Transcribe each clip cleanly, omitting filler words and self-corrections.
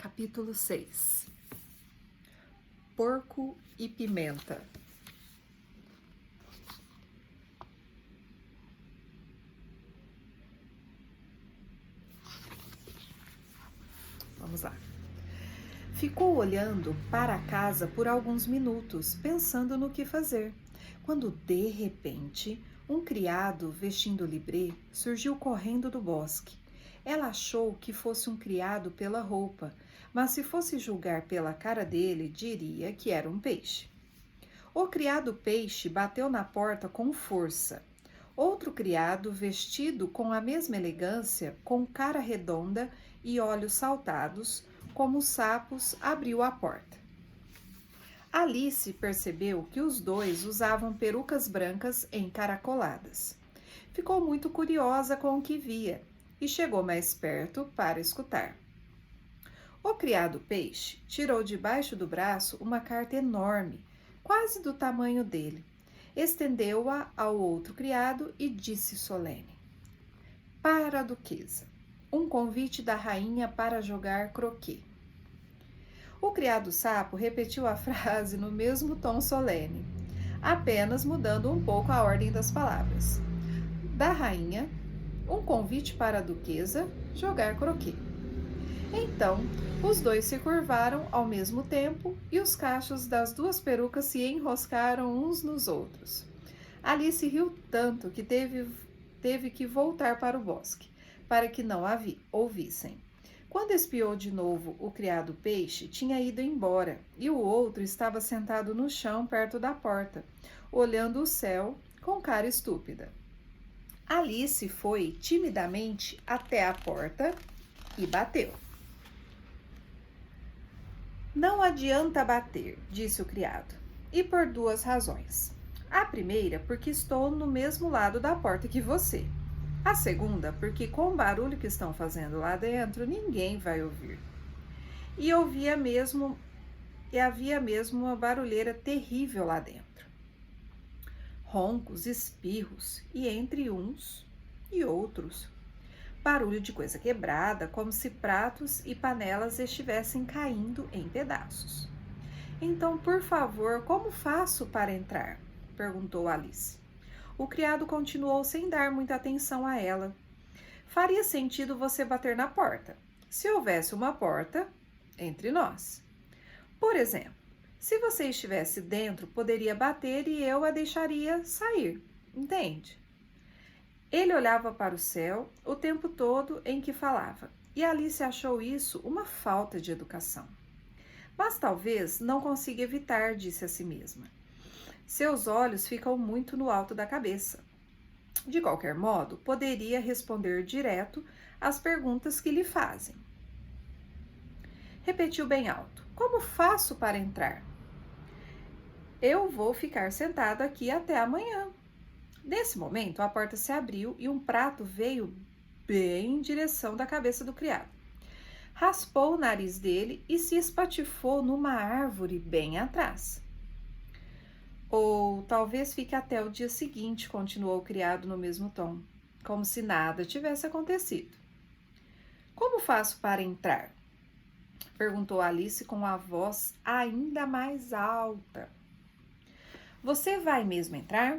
Capítulo 6. Porco e pimenta. Vamos lá. Ficou olhando para a casa por alguns minutos, pensando no que fazer, quando de repente um criado vestindo libré surgiu correndo do bosque. Ela achou que fosse um criado pela roupa, mas se fosse julgar pela cara dele, diria que era um peixe. O criado peixe bateu na porta com força. Outro criado, vestido com a mesma elegância, com cara redonda e olhos saltados, como sapos, abriu a porta. Alice percebeu que os dois usavam perucas brancas encaracoladas. Ficou muito curiosa com o que via e chegou mais perto para escutar. O criado peixe tirou debaixo do braço uma carta enorme, quase do tamanho dele. Estendeu-a ao outro criado e disse solene: Para a duquesa, um convite da rainha para jogar croquet. O criado sapo repetiu a frase no mesmo tom solene, apenas mudando um pouco a ordem das palavras. Da rainha, um convite para a duquesa jogar croquet. Então, os dois se curvaram ao mesmo tempo e os cachos das duas perucas se enroscaram uns nos outros. Alice riu tanto que teve que voltar para o bosque, para que não a ouvissem. Quando espiou de novo, o criado peixe tinha ido embora e o outro estava sentado no chão perto da porta, olhando o céu com cara estúpida. Alice foi timidamente até a porta e bateu. Não adianta bater, disse o criado, e por duas razões. A primeira, porque estou no mesmo lado da porta que você. A segunda, porque com o barulho que estão fazendo lá dentro, ninguém vai ouvir. E havia mesmo uma barulheira terrível lá dentro. Roncos, espirros, e entre uns e outros, barulho de coisa quebrada, como se pratos e panelas estivessem caindo em pedaços. Então, por favor, como faço para entrar? Perguntou Alice. O criado continuou sem dar muita atenção a ela. Faria sentido você bater na porta, se houvesse uma porta entre nós. Por exemplo, se você estivesse dentro, poderia bater e eu a deixaria sair, entende? Ele olhava para o céu o tempo todo em que falava, e Alice achou isso uma falta de educação. Mas talvez não consiga evitar, disse a si mesma. Seus olhos ficam muito no alto da cabeça. De qualquer modo, poderia responder direto às perguntas que lhe fazem. Repetiu bem alto: Como faço para entrar? Eu vou ficar sentado aqui até amanhã. Nesse momento, a porta se abriu e um prato veio bem em direção da cabeça do criado. Raspou o nariz dele e se espatifou numa árvore bem atrás. Ou talvez fique até o dia seguinte, continuou o criado no mesmo tom, como se nada tivesse acontecido. Como faço para entrar? Perguntou Alice com a voz ainda mais alta. Você vai mesmo entrar?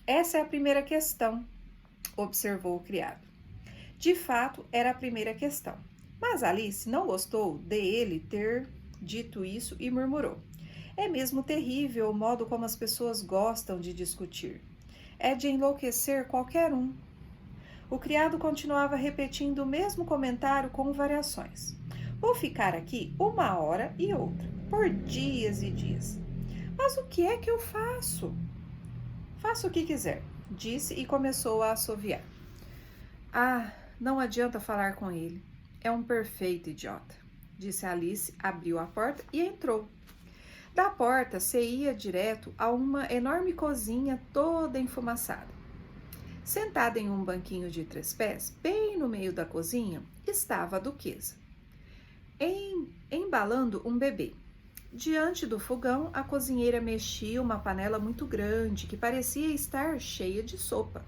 Essa é a primeira questão, observou o criado. De fato, era a primeira questão, mas Alice não gostou de ele ter dito isso e murmurou. É mesmo terrível o modo como as pessoas gostam de discutir. É de enlouquecer qualquer um. O criado continuava repetindo o mesmo comentário com variações. Vou ficar aqui uma hora e outra, por dias e dias. Mas o que é que eu faço? Faça o que quiser, disse e começou a assoviar. Ah, não adianta falar com ele. É um perfeito idiota, disse Alice, abriu a porta e entrou. Da porta se ia direto a uma enorme cozinha toda enfumaçada. Sentada em um banquinho de 3 pés, bem no meio da cozinha, estava a duquesa, embalando um bebê. Diante do fogão, a cozinheira mexia uma panela muito grande que parecia estar cheia de sopa.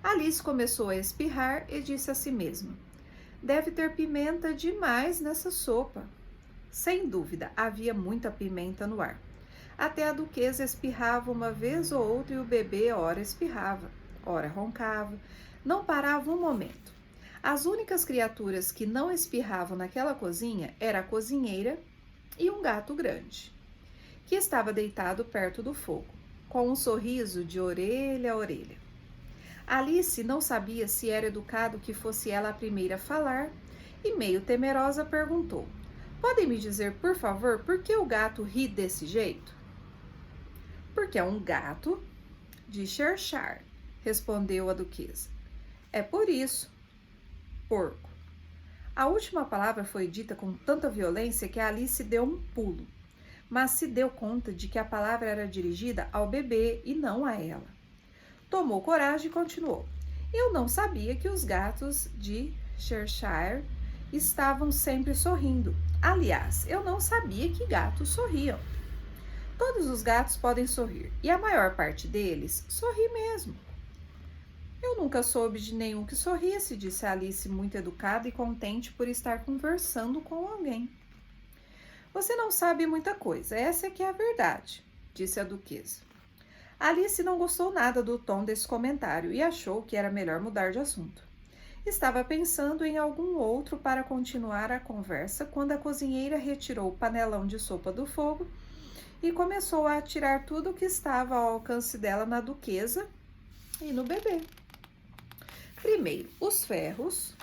Alice começou a espirrar e disse a si mesma: Deve ter pimenta demais nessa sopa. Sem dúvida, havia muita pimenta no ar. Até a duquesa espirrava uma vez ou outra e o bebê ora espirrava, ora roncava. Não parava um momento. As únicas criaturas que não espirravam naquela cozinha era a cozinheira e um gato grande, que estava deitado perto do fogo, com um sorriso de orelha a orelha. Alice não sabia se era educado que fosse ela a primeira a falar e, meio temerosa, perguntou: "Podem me dizer, por favor, por que o gato ri desse jeito?" "Porque é um gato de Cheshire", respondeu a duquesa. "É por isso, porco." A última palavra foi dita com tanta violência que Alice deu um pulo, mas se deu conta de que a palavra era dirigida ao bebê e não a ela. Tomou coragem e continuou: "Eu não sabia que os gatos de Cheshire estavam sempre sorrindo. Aliás, eu não sabia que gatos sorriam. Todos os gatos podem sorrir, e a maior parte deles sorri mesmo." "Eu nunca soube de nenhum que sorrisse", disse Alice, muito educada e contente por estar conversando com alguém. "Você não sabe muita coisa, essa é que é a verdade", disse a duquesa. Alice não gostou nada do tom desse comentário e achou que era melhor mudar de assunto. Estava pensando em algum outro para continuar a conversa quando a cozinheira retirou o panelão de sopa do fogo e começou a atirar tudo o que estava ao alcance dela na duquesa e no bebê. Primeiro, os ferros,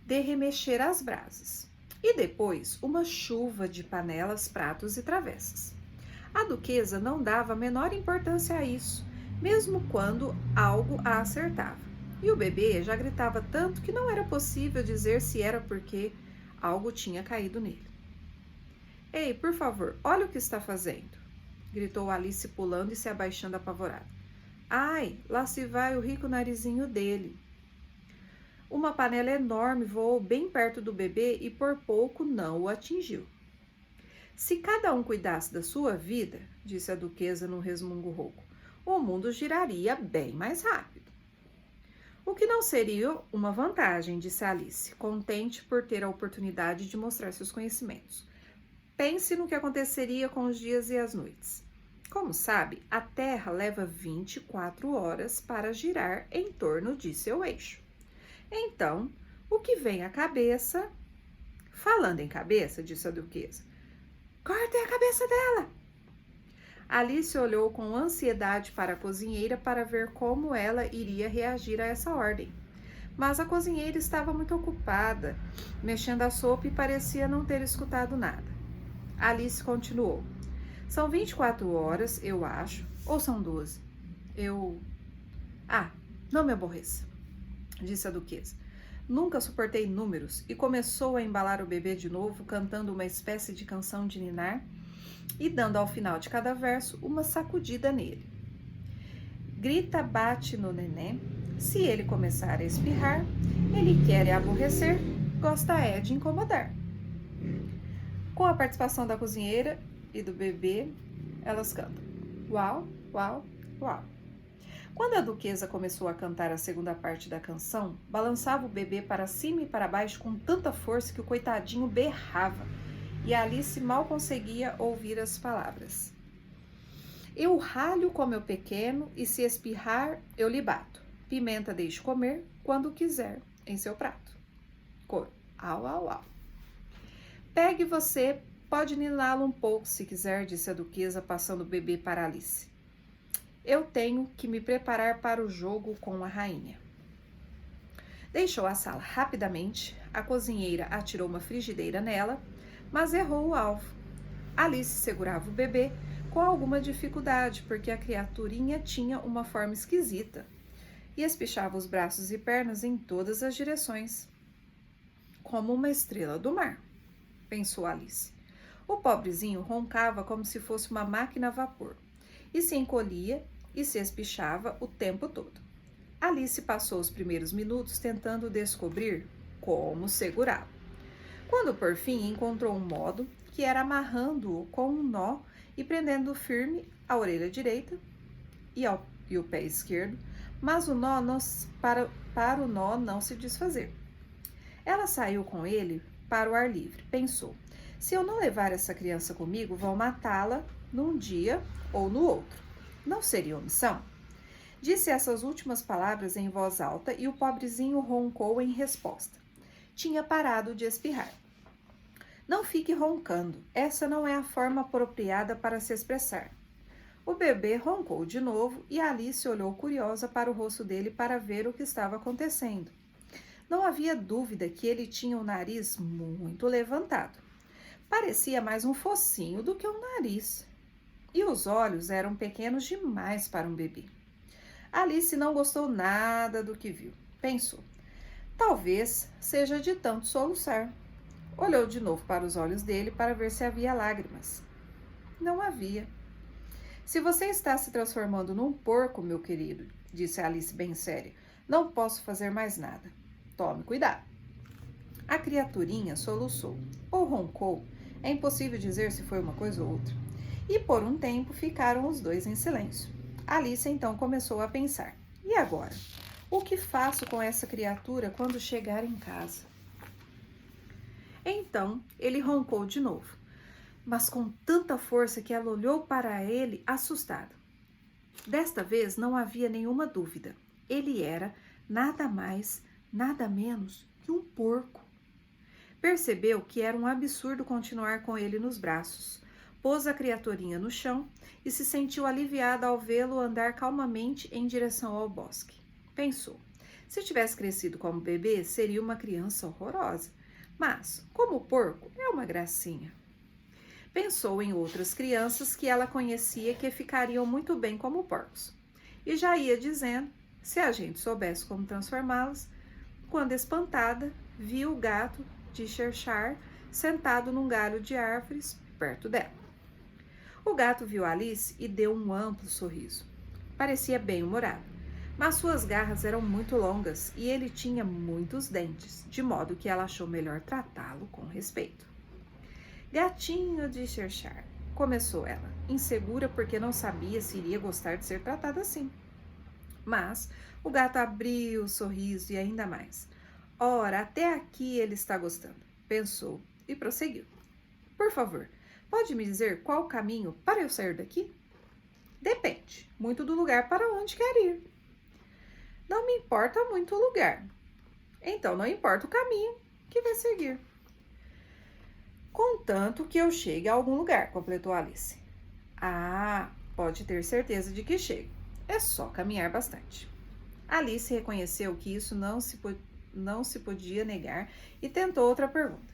de remexer as brasas, e depois uma chuva de panelas, pratos e travessas. A duquesa não dava a menor importância a isso, mesmo quando algo a acertava. E o bebê já gritava tanto que não era possível dizer se era porque algo tinha caído nele. "Ei, por favor, olha o que está fazendo", gritou Alice, pulando e se abaixando apavorada. "Ai, lá se vai o rico narizinho dele." Uma panela enorme voou bem perto do bebê e por pouco não o atingiu. "Se cada um cuidasse da sua vida", disse a duquesa num resmungo rouco, "o mundo giraria bem mais rápido." "O que não seria uma vantagem", disse Alice, contente por ter a oportunidade de mostrar seus conhecimentos. "Pense no que aconteceria com os dias e as noites. Como sabe, a Terra leva 24 horas para girar em torno de seu eixo. Então, o que vem à cabeça..." "Falando em cabeça", disse a duquesa, "cortem a cabeça dela." Alice olhou com ansiedade para a cozinheira para ver como ela iria reagir a essa ordem. Mas a cozinheira estava muito ocupada, mexendo a sopa e parecia não ter escutado nada. Alice continuou: "São 24 horas, eu acho, ou são 12? Ah, não me aborreça", disse a duquesa. "Nunca suportei números", e começou a embalar o bebê de novo, cantando uma espécie de canção de ninar e dando ao final de cada verso uma sacudida nele. "Grita, bate no neném, se ele começar a espirrar, ele quer é aborrecer, gosta é de incomodar." Com a participação da cozinheira e do bebê, elas cantam: "Uau, uau, uau." Quando a duquesa começou a cantar a segunda parte da canção, balançava o bebê para cima e para baixo com tanta força que o coitadinho berrava, e Alice mal conseguia ouvir as palavras. "Eu ralho com meu pequeno, e se espirrar, eu lhe bato. Pimenta deixe comer, quando quiser, em seu prato." Coro: "Au, au, au." "Pegue você, pode niná-lo um pouco se quiser", disse a duquesa, passando o bebê para Alice. "Eu tenho que me preparar para o jogo com a rainha." Deixou a sala rapidamente, a cozinheira atirou uma frigideira nela, mas errou o alvo. Alice segurava o bebê com alguma dificuldade, porque a criaturinha tinha uma forma esquisita e espichava os braços e pernas em todas as direções, como uma estrela do mar, pensou Alice. O pobrezinho roncava como se fosse uma máquina a vapor, e se encolhia e se espichava o tempo todo. Alice passou os primeiros minutos tentando descobrir como segurá-lo, quando por fim encontrou um modo, que era amarrando-o com um nó e prendendo firme a orelha direita e e o pé esquerdo, mas o nó não, para o nó não se desfazer. Ela saiu com ele para o ar livre. Pensou: se eu não levar essa criança comigo, vão matá-la num dia ou no outro. Não seria omissão? Disse essas últimas palavras em voz alta e o pobrezinho roncou em resposta. Tinha parado de espirrar. Não fique roncando, essa não é a forma apropriada para se expressar. O bebê roncou de novo e Alice olhou curiosa para o rosto dele para ver o que estava acontecendo. Não havia dúvida que ele tinha o nariz muito levantado. Parecia mais um focinho do que um nariz. E os olhos eram pequenos demais para um bebê. Alice não gostou nada do que viu. Pensou: talvez seja de tanto soluçar. Olhou de novo para os olhos dele para ver se havia lágrimas. Não havia. Se você está se transformando num porco, meu querido, disse Alice bem séria, não posso fazer mais nada. Tome cuidado. A criaturinha soluçou ou roncou, é impossível dizer se foi uma coisa ou outra. E por um tempo ficaram os dois em silêncio. Alice então começou a pensar: e agora? O que faço com essa criatura quando chegar em casa? Então ele roncou de novo, mas com tanta força que ela olhou para ele assustada. Desta vez não havia nenhuma dúvida. Ele era nada mais, nada menos que um porco. Percebeu que era um absurdo continuar com ele nos braços. Pôs a criaturinha no chão e se sentiu aliviada ao vê-lo andar calmamente em direção ao bosque. Pensou: se tivesse crescido como bebê, seria uma criança horrorosa. Mas, como porco, é uma gracinha. Pensou em outras crianças que ela conhecia que ficariam muito bem como porcos. E já ia dizendo, se a gente soubesse como transformá-las, quando espantada, viu o gato de Cheshire sentado num galho de árvores perto dela. O gato viu Alice e deu um amplo sorriso. Parecia bem-humorado, mas suas garras eram muito longas e ele tinha muitos dentes, de modo que ela achou melhor tratá-lo com respeito. Gatinho de Cheshire, começou ela, insegura porque não sabia se iria gostar de ser tratada assim. Mas o gato abriu o sorriso e ainda mais. Ora, até aqui ele está gostando, pensou e prosseguiu. Por favor, pode me dizer qual o caminho para eu sair daqui? Depende muito do lugar para onde quer ir. Não me importa muito o lugar. Então não importa o caminho que vai seguir. Contanto que eu chegue a algum lugar, completou Alice. Ah, pode ter certeza de que chego. É só caminhar bastante. Alice reconheceu que isso não se podia negar e tentou outra pergunta.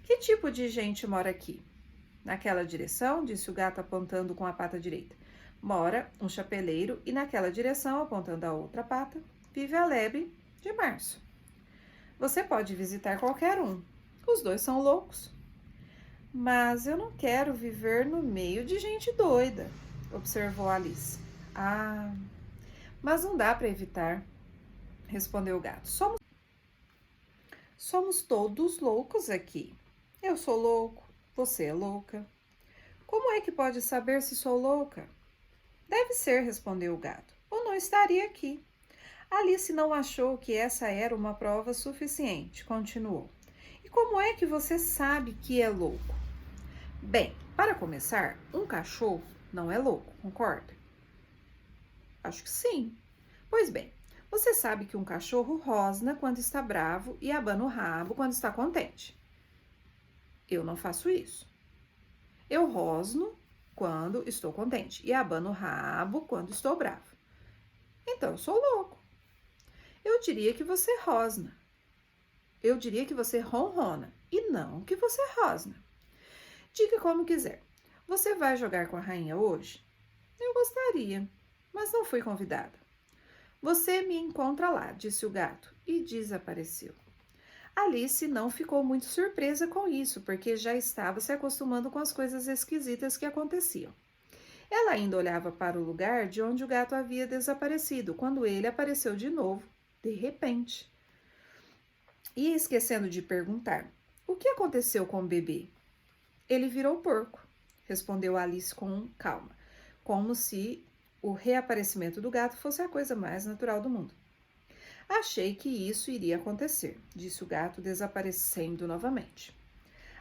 Que tipo de gente mora aqui? Naquela direção, disse o gato apontando com a pata direita. Mora um chapeleiro e naquela direção, apontando a outra pata, vive a lebre de março. Você pode visitar qualquer um. Os dois são loucos. Mas eu não quero viver no meio de gente doida, observou Alice. Ah, mas não dá para evitar, respondeu o gato. Somos todos loucos aqui. Eu sou louco, você é louca. Como é que pode saber se sou louca? Deve ser, respondeu o gato, ou não estaria aqui. Alice não achou que essa era uma prova suficiente, continuou. E como é que você sabe que é louco? Bem, para começar, um cachorro não é louco, concorda? Acho que sim. Pois bem, você sabe que um cachorro rosna quando está bravo e abana o rabo quando está contente. Eu não faço isso. Eu rosno quando estou contente e abano o rabo quando estou bravo. Então eu sou louco. Eu diria que você rosna. Eu diria que você ronrona e não que você rosna. Diga como quiser. Você vai jogar com a rainha hoje? Eu gostaria, mas não fui convidada. Você me encontra lá, disse o gato, e desapareceu. Alice não ficou muito surpresa com isso, porque já estava se acostumando com as coisas esquisitas que aconteciam. Ela ainda olhava para o lugar de onde o gato havia desaparecido, quando ele apareceu de novo, de repente. E esquecendo de perguntar, o que aconteceu com o bebê? Ele virou porco, respondeu Alice com calma, como se o reaparecimento do gato fosse a coisa mais natural do mundo. Achei que isso iria acontecer, disse o gato, desaparecendo novamente.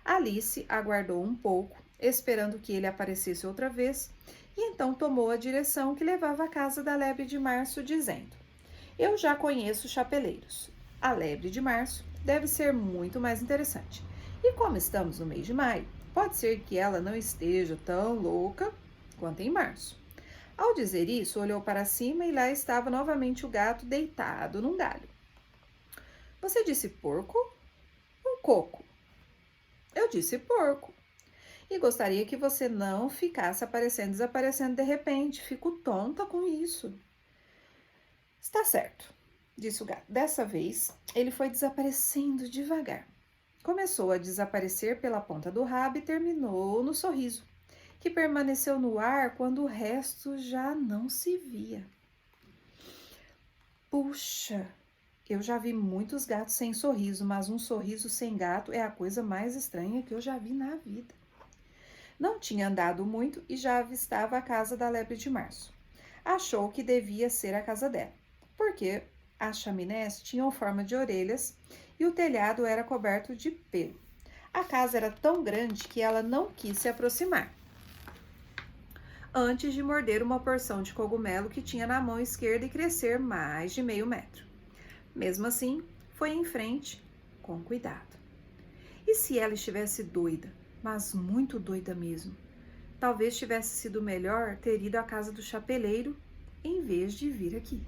Alice aguardou um pouco, esperando que ele aparecesse outra vez, e então tomou a direção que levava à casa da lebre de março, dizendo: Eu já conheço chapeleiros. A lebre de março deve ser muito mais interessante. E como estamos no mês de maio, pode ser que ela não esteja tão louca quanto em março. Ao dizer isso, olhou para cima e lá estava novamente o gato deitado num galho. Você disse porco ou coco? Eu disse porco. E gostaria que você não ficasse aparecendo e desaparecendo de repente. Fico tonta com isso. Está certo, disse o gato. Dessa vez, ele foi desaparecendo devagar. Começou a desaparecer pela ponta do rabo e terminou no sorriso, que permaneceu no ar quando o resto já não se via. Puxa, eu já vi muitos gatos sem sorriso, mas um sorriso sem gato é a coisa mais estranha que eu já vi na vida. Não tinha andado muito e já avistava a casa da lebre de março. Achou que devia ser a casa dela, porque as chaminés tinham forma de orelhas e o telhado era coberto de pelo. A casa era tão grande que ela não quis se aproximar, antes de morder uma porção de cogumelo que tinha na mão esquerda e crescer mais de meio metro. Mesmo assim, foi em frente, com cuidado. E se ela estivesse doida, mas muito doida mesmo? Talvez tivesse sido melhor ter ido à casa do chapeleiro em vez de vir aqui.